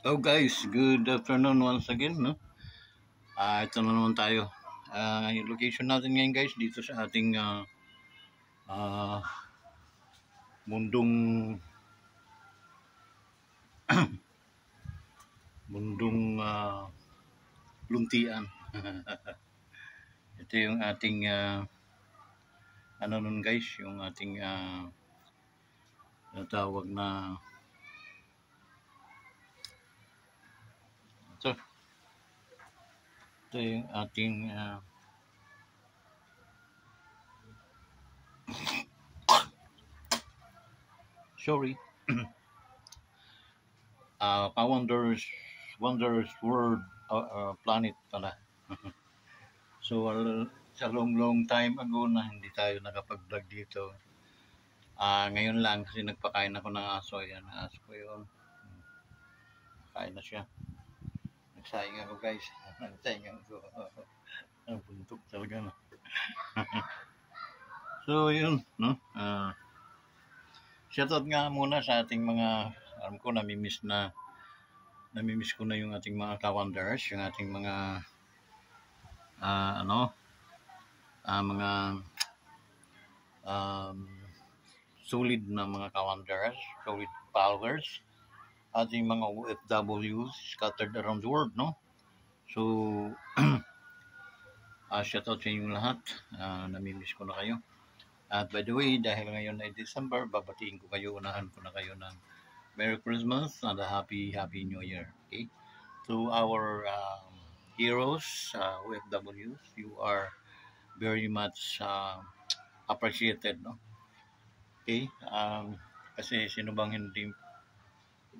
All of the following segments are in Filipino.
Oh guys, good afternoon once again, no? Ito na naman tayo. Yung location natin ngayon guys dito sa ating ah, mundong luntian. Ito yung ating ano nun guys, yung ating tawag na ito, ito yung ating sorry, Wonders World Planet pala. So, sa long time ago na hindi tayo nakapag-vlog dito. Ngayon lang kasi nagpakain ako ng aso. Yan, aso ko yun. Kain na siya. Nagsaing ako guys. Nagsaing ako. Ang buntok talaga no. So, yun, no? Shoutout nga muna sa ating mga, alam ko, namimiss ko na yung ating mga ka-wonders, yung ating mga, mga um, solid na mga ka-wonders, solid followers, ating mga OFWs scattered around the world, no? So, shoutout sa inyong lahat. Namimiss ko na kayo. At by the way, dahil ngayon ay December, babatiin ko kayo, unahan ko na kayo ng Merry Christmas and a Happy New Year. Okay? To our heroes, OFWs, you are very much appreciated, no? Okay? Kasi sino bang hindi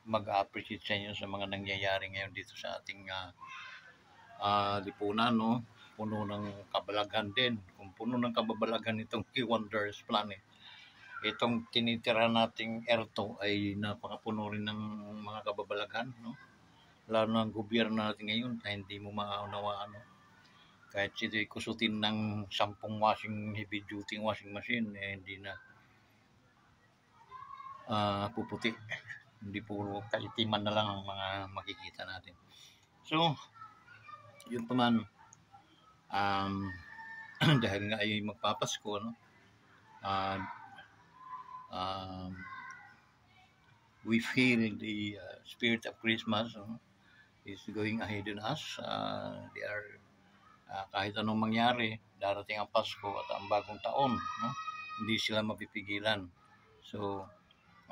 mag-appreciate sa inyo sa mga nangyayari ngayon dito sa ating lipunan, no? Puno ng kabalaghan din. Kung puno ng kababalaghan itong Wonders Planet, itong tinitira nating Erto ay napakapuno rin ng mga kababalaghan, no? Lalo ng gobyerno natin ngayon na hindi mo maunawaan, no? Kahit sito'y kusutin ng 10 heavy duty washing machine, hindi na puputi. Hindi puro kaitiman na lang ang mga makikita natin. So, yun pa man, dahil nga ay magpapasko, no? We feel the spirit of Christmas, no? Is going ahead in us. They are kahit anong mangyari, darating ang Pasko at ang bagong taon, no? Hindi sila mapipigilan. So,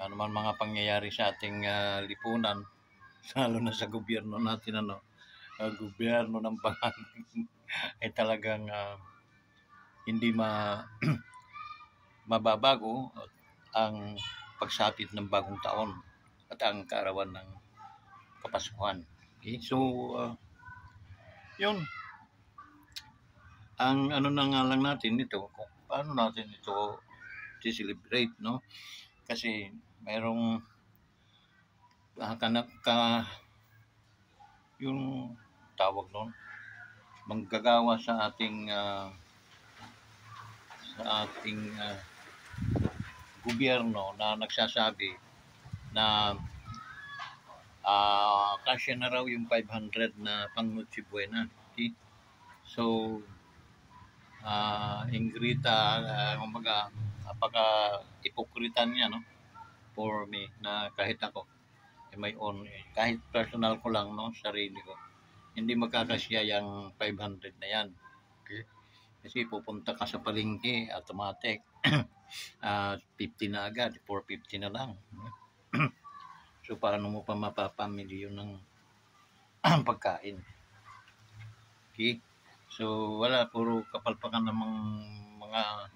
ano man mga pangyayari sa ating lipunan, lalo na sa gobyerno natin, gobyerno ng bangan ay talagang hindi mababago ang pagsapit ng bagong taon at ang kaarawan ng Kapaskuhan. Okay? So, yun. Ang ano na nga lang natin ito, kung paano natin ito i-celebrate, no? Kasi mayroong yung tawag nun, manggagawa sa ating gobyerno na nagsasabi na kasya na raw yung 500 na pang Noche Buena. Okay? So, Ingrita, kumbaga, napaka-ipokritan niya, no? For me, na kahit ako, may own, kahit personal ko lang, no? Sarili ko, hindi magkakasya yung 500 na yan. Okay? Kasi pupunta ka sa palengke, automatic, 50 na agad, 450 na lang. So, paano mo pa mapapamili yun ng pagkain? Okay? So, wala, puro kapalpakan namang mga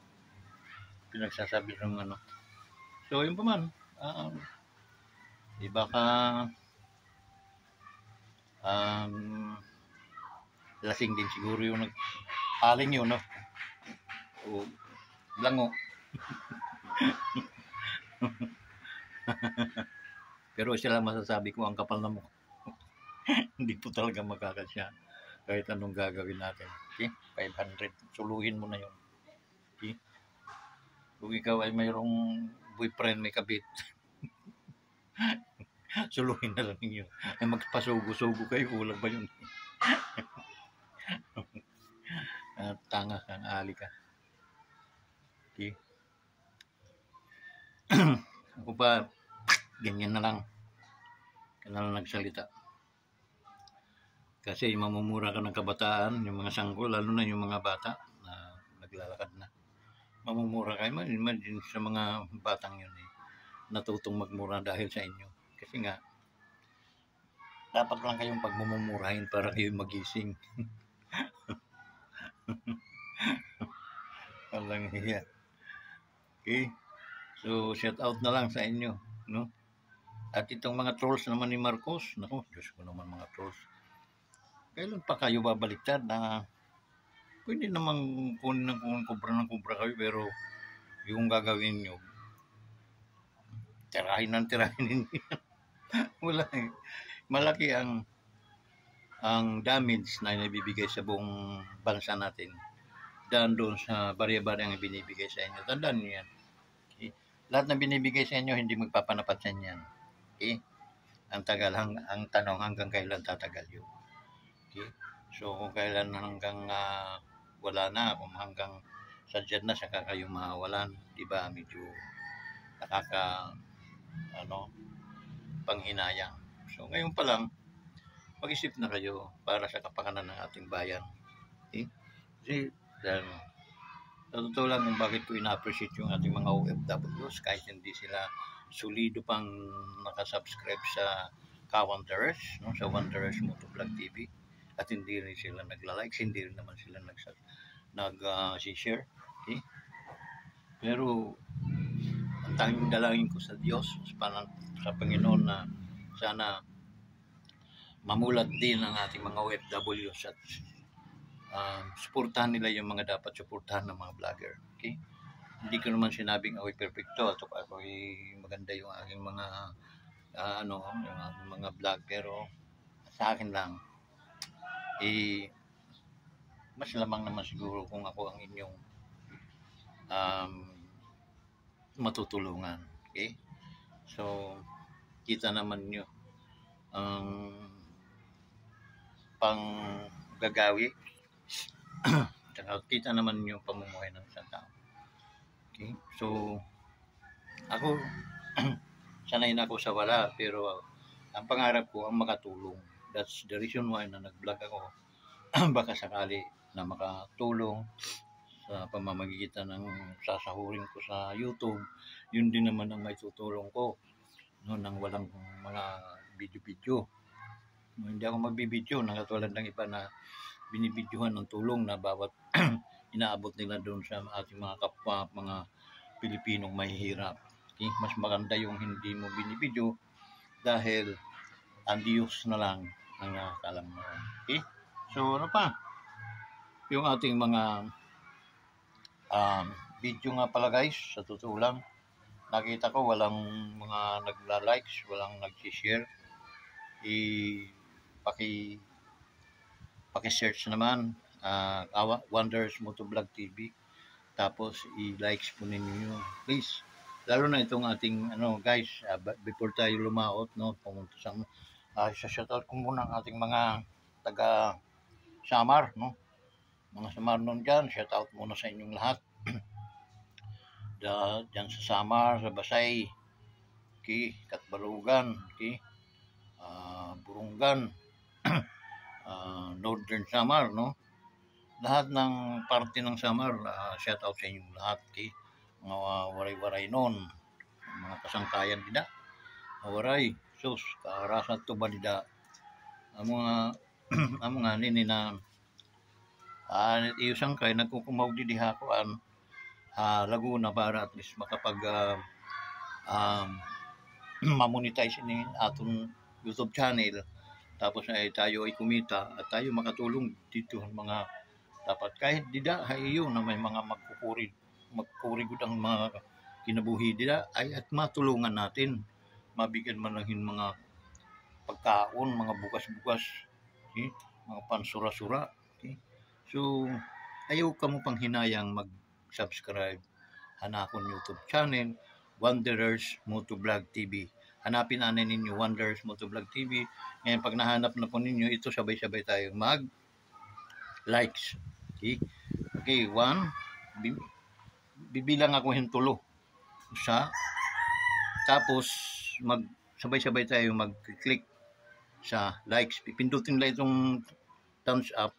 pinagsasabi ng ano. So, yun pa man, iba ka, lasing din siguro yung nag-aling yun, no? O, blango. Pero sila masasabi ko, ang kapal na mo. Hindi po talaga magkakasya kahit anong gagawin natin. Okay? 500. Suluhin mo na yun. Okay? Kung ikaw ay mayroong boyfriend, may kabit, Suluhin na lang ninyo. Ay magpasugo-sugo kayo, kulang ba yun? Tanga kang ali ka. Okay. Ako pa, ganyan na lang. Kailangan nagsalita. Kasi mamumura ka ng kabataan, yung mga sanggol, lalo na yung mga bata na naglalakad na. Mamumura kayo, imagine sa mga batang yun natutong magmura dahil sa inyo. Kasi nga, dapat lang kayong pagmumurahin para kayo magising. Walang hiya. Okay? So, shout out na lang sa inyo. No? At itong mga trolls naman ni Marcos, naku, Diyos ko naman mga trolls. Kailan pa kayo babaliktad na pwede namang kunin ng kubra kayo, pero yung gagawin nyo, tirahin ninyo. Wala eh. Malaki ang damage na nabibigay sa buong bansa natin dahil doon sa barya-barya ang binibigay sa inyo. Tandaan niyo yan. Okay? Lahat na binibigay sa inyo, hindi magpapanapat yan. Okay? Ang tanong hanggang kailan tatagal yun. Okay? So kung kailan hanggang wala na, kung hanggang sadyan na saka kayo mawalan, di ba? Medyo panghinayang. So ngayon pa lang, mag-isip na kayo para sa kapakanan ng ating bayan. Okay? Kasi dahil sa totoo lang kung bakit ko ina-appreciate yung ating mga OFWs kahit hindi sila solido pang nakasubscribe sa Ka-Wanderers, no? Sa Wanderers Motovlog TV, at hindi rin sila nagla-likes, hindi rin naman sila nag-share. Okay? Pero ang tanging dalangin ko sa Diyos, sa Panginoon, na sana mamulat din ang ating mga OFWs at suportahan nila yung mga dapat suportahan ng mga vlogger. Okay? Hindi ko naman sinabing ako'y perfecto at ako'y maganda yung aking mga yung aking mga vlog, pero sa akin lang mas lamang naman siguro kung ako ang inyong matutulungan. Okay? So kita naman nyo ang panggagawi kita naman yung pamumuhay ng isang tao. Okay? So ako sanay na ako sa wala, pero ang pangarap ko ang makatulong. That's the reason why na nag-vlog ako. Baka sakali na makatulong sa pamamagitan ng sasahurin ko sa YouTube, yun din naman ang may tutulong ko, no, nang walang mga video-video. No, hindi ako magbibideo na katulad ng iba na binibidyohan ng tulong na bawat inaabot nila doon sa ating mga kapwa, mga Pilipinong mahihirap. Okay? Mas maganda yung hindi mo binibidyo dahil ang Diyos na lang ang nakakalam mo. Okay? So ano pa? Yung ating mga video nga pala guys, sa totoo lang, nakita ko walang mga nagla-likes, walang nag-share. Paki-search naman Wanderers Motovlog TV, tapos i-likes po ninyo yun, please. Lalo na itong ating guys, before tayo lumaot, no, pumunta sa shoutout ko muna ang ating mga taga Samar, no, mga Samar nun dyan, shoutout muna sa inyong lahat. Dyan sa Samar, sa Basay, okay, Katbalugan, okay, Burungan, Northern Samar, no, lahat ng parte ng Samar, shout out sa inyong lahat, okay, mga waray-waray nun, mga kasangkayan nila, waray, sus, kaarasan to ba nila, ang mga nini na iyusang kay nagkukumaw di dihakuan Laguna para at least makapag mamonetize ni atong YouTube channel, tapos ay tayo ay kumita at tayo makatulong dito mga dapat kahit dida hayo na may mga magkukurigod ang mga kinabuhi dida ay at matulungan natin, mabigyan man lang mga pagkaon, mga bukas-bukas, okay? Mga pansura-sura, okay? So ayaw ka mo pang hinayang mag-subscribe hanakon YouTube channel Wanderers Motovlog TV hanapin na ninyo Wonders Motovlog TV. Ngayon pag nahanap na po ninyo ito, sabay-sabay tayo mag likes. Okay, okay, 1, bibilang ako hintulo sa, tapos mag sabay-sabay tayo mag-click sa likes. Pipindutin lang itong thumbs up,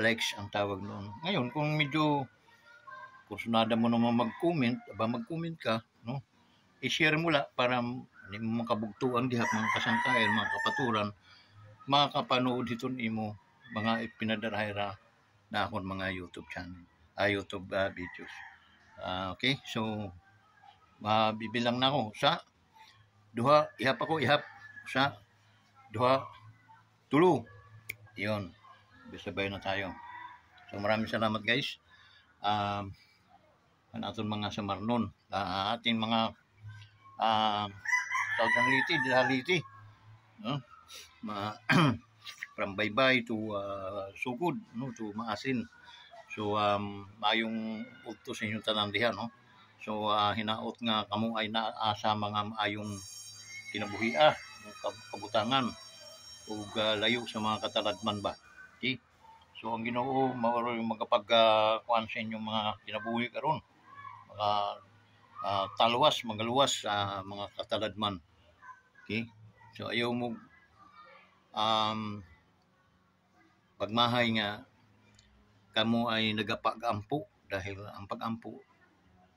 likes ang tawag noon. Ngayon kung medyo kursunada mo naman mag-comment, mag-comment ka, no? I-share mo la para hindi mo makabugtuan diha mga kasangkayan, mga kapaturan, makakapanood ito imo mga ipinadarahira na akong mga YouTube channel, YouTube videos. Okay, so mabibilang na ako sa duha, ihap sa duha, tulo. Yun, sabay na tayo. So maraming salamat guys. Ang ating mga samarnon, ating mga Southern Liti, no? From Baybay to Sugod, no, to Maasin. So maayong udto sa inyong tanan diha, no. So hinaot nga kamo ay naasa mga maayong kinabuhi kabutangan ug layo sa mga kataladman ba. Okay? So ang Ginoo mao yung magapag-kuan sa inyong mga kinabuhi karon. Mga talwas, magaluwas sa mga kataladman. Okay? So ayaw mo pagmahay nga kamo ay nagapag-ampo dahil ang pag-ampo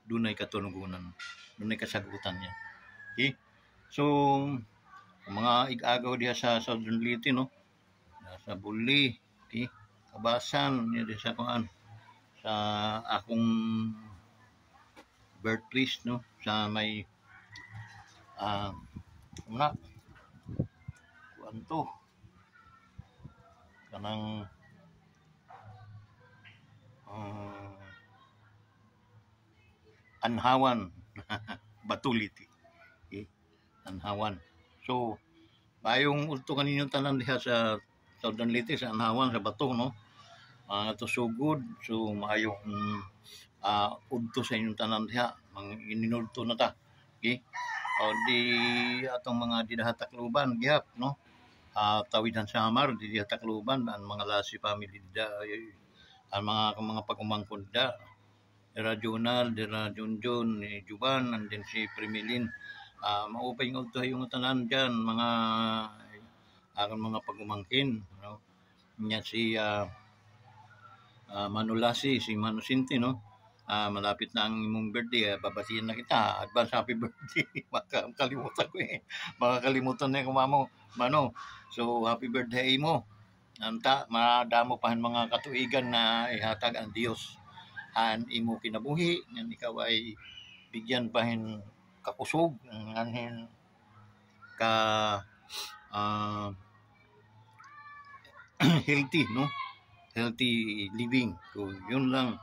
dunay katunugonan, dunay kasagutan niya. Okay? So mga ig-agaw diha sa Southern Liti, no, sa Buli, okay, Kabasan diha sa kuan sa akong birthplace, no, sa may kuan to kanang Anhawan Batuliti. Okay? Anhawan. So mayong ulto kaninyo tanan diha sa Southern Liti, sa Anhawan, sa Bato, no. To Sugod, so maayong udto sa inyong tanan diha, ininulto na ta. Okay? O di atong mga didahatakluban gihap, no. Tawidan Samar, didahatakluban, ang mga Lasi family dida, ang mga pagumangkod da, Dira Jonal, Dira Junjun, ni Juban, and then si Primilin. Maupay ng udto yung tanan dyan, mga aking mga pagumangkin, no. Nya si Manulasi, si Manusinti, no. Malapit na ang imong birthday, babatiin na kita, advance happy birthday. Makakalimutan ko makakalimutan na yung Mano. So happy birthday mo. Anta madamo pa mga katuigan na ihatag ang Dios an imo kinabuhi ngan ikaw ay bigyan pahin kakusog nganhin ka healthy, no, healthy living. So yun lang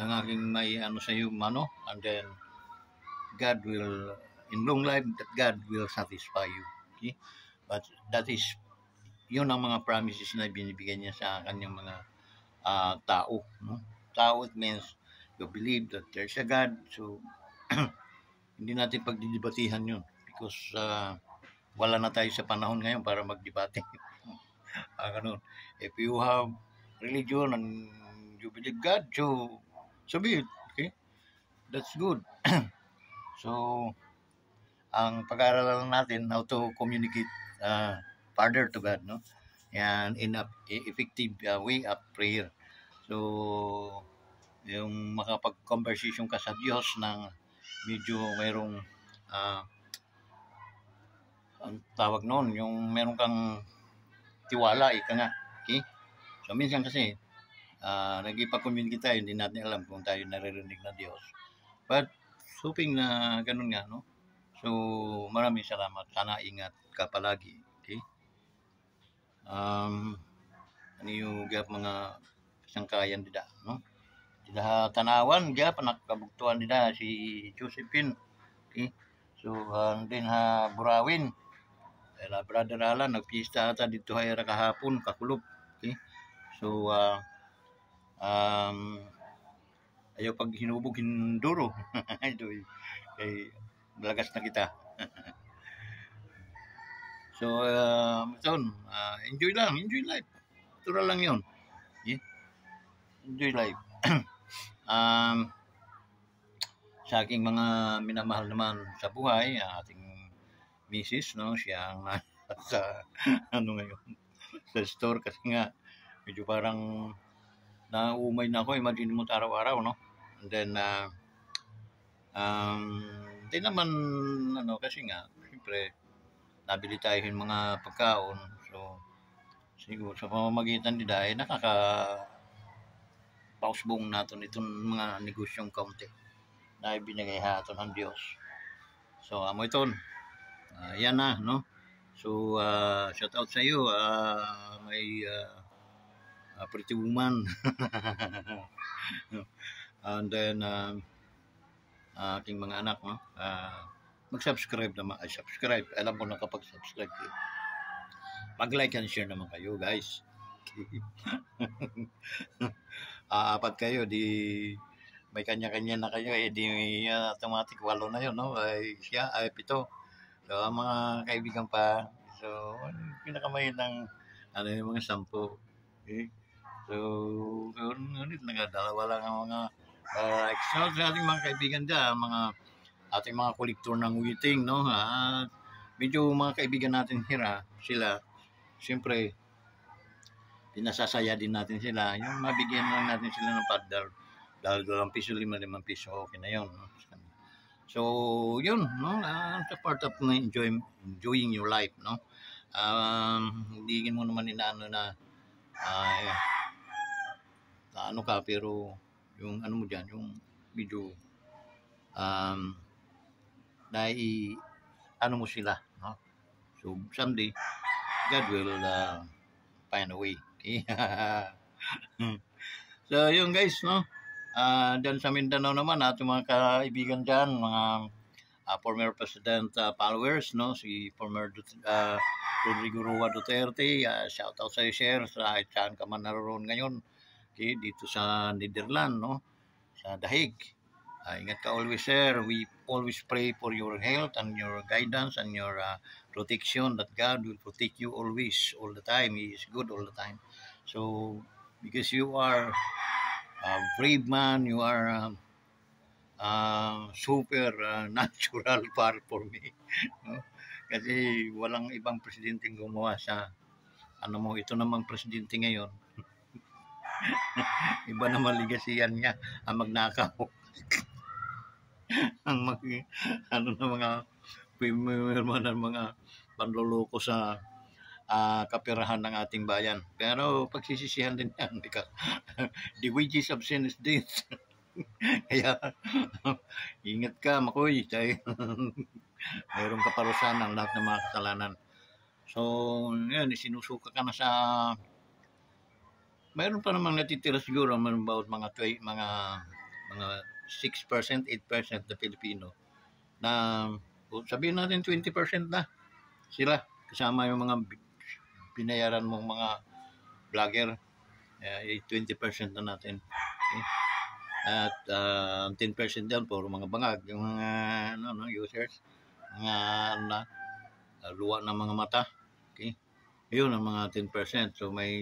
ang aking may sa iyo, Mano, and then God will in long life that God will satisfy you. Okay? But that is yun ang mga promises na binibigyan niya sa kanyang mga tao, no. Tao, it means you believe that there's a God. So hindi natin pagdidebatihan yun because wala na tayo sa panahon ngayon para magdebate. Ganun. If you have religion and you believe God, so be it. Okay? That's good. So ang pag-aaralan natin how to communicate further to God, no, and in a effective way of prayer. So yung makapag-conversation ka sa Diyos ng medyo mayroong ang tawag noon, yung meron kang tiwala, ika nga. Okay? So minsan kasi nag-ipag-communicate tayo, hindi natin alam kung tayo naririnig na Diyos. But hoping na ganun nga, no. So maraming salamat, sana ingat ka palagi. Okay? Ano yung mga kasangkayan dida, no. Dida tanawan gyap nakabugtuan dida si Josephine. Okay? So din Burawin, brother Alan nagpista ata dito hay kahapon kakulop. Okay? So ayaw pag hinubog hinduro. Ito kay lagas na kita. So, enjoy lang, enjoy life. Natural lang yun. Yeah? Enjoy life. um, sa aking mga minamahal naman sa buhay, ating misis, no, siya ang sa ano ngayon, sa store kasi nga medyo parang naumay na ako, imagine mo araw-araw, no? And then di naman ano kasi nga siyempre nabili tayo yung mga pagkaon, so siguro sa pamamagitan nila ay pausbong natin itong mga negosyong kaunti na ibinigay haton ng Diyos. So amo iton, yan na, no? So shout out sa iyo, may pretty woman. And then aking mga anak, no? Mag-subscribe naman, ay subscribe. Alam ko na kapag subscribe kayo, mag-like and share naman kayo, guys. Apat kayo, di may kanya-kanya na kayo, di automatic 8 na yun, no? Ay siya, ay 7. So ang mga kaibigan pa, so pinakamay ng ano yung mga 10. Okay? So ngunit nagadalawa lang ang mga extra sa ating mga kaibigan dyan, ating mga kolektor ng witing, no? Medyo mga kaibigan natin sila, siyempre pinasasaya din natin sila, yung mabigyan lang natin sila ng paddle, dahil 2 piso, 5 piso, okay na yun, no? So yun, no, sa part of enjoying your life, no. Hindi mo naman inaano na ano ka, pero yung ano mo diyan, yung medyo ano mo sila, no. So someday God will find a way. Okay? So yun guys, no. Dyan sa Mindanao naman, ating mga kaibigan dyan, mga former President followers, no, si former Rodrigo Roa Duterte, shout out sa iyo, sir, saan ka man naroon ngayon, okay, dito sa Netherlands, no, sa Dahig. Ingat ka always, sir. We always pray for your health and your guidance and your protection, that God will protect you always, all the time. He is good all the time. So, because you are a brave man, you are super natural for me. No? Kasi walang ibang presidenteng gumawa sa ano mo, ito namang presidente ngayon. Iba naman ligasiyan niya ang magnakaw. Ang ano na mga mga panloloko sa kapirahan ng ating bayan. Pero pagsisisihan din yan because the wages of sin is death. Kaya ingat ka, makoy. Mayroong kaparusahan ng lahat ng mga kasalanan. So, yan, sinusuka ka na sa mayroon pa namang natitira siguro about mga 6%, 8% na Pilipino na sabihin natin 20% na sila kasama yung mga binayaran mong mga vlogger, 20% na natin, okay? At 10% yan puro mga bangag, yung mga users, mga luwa ng mga mata, okay? Yun ang mga 10%. So may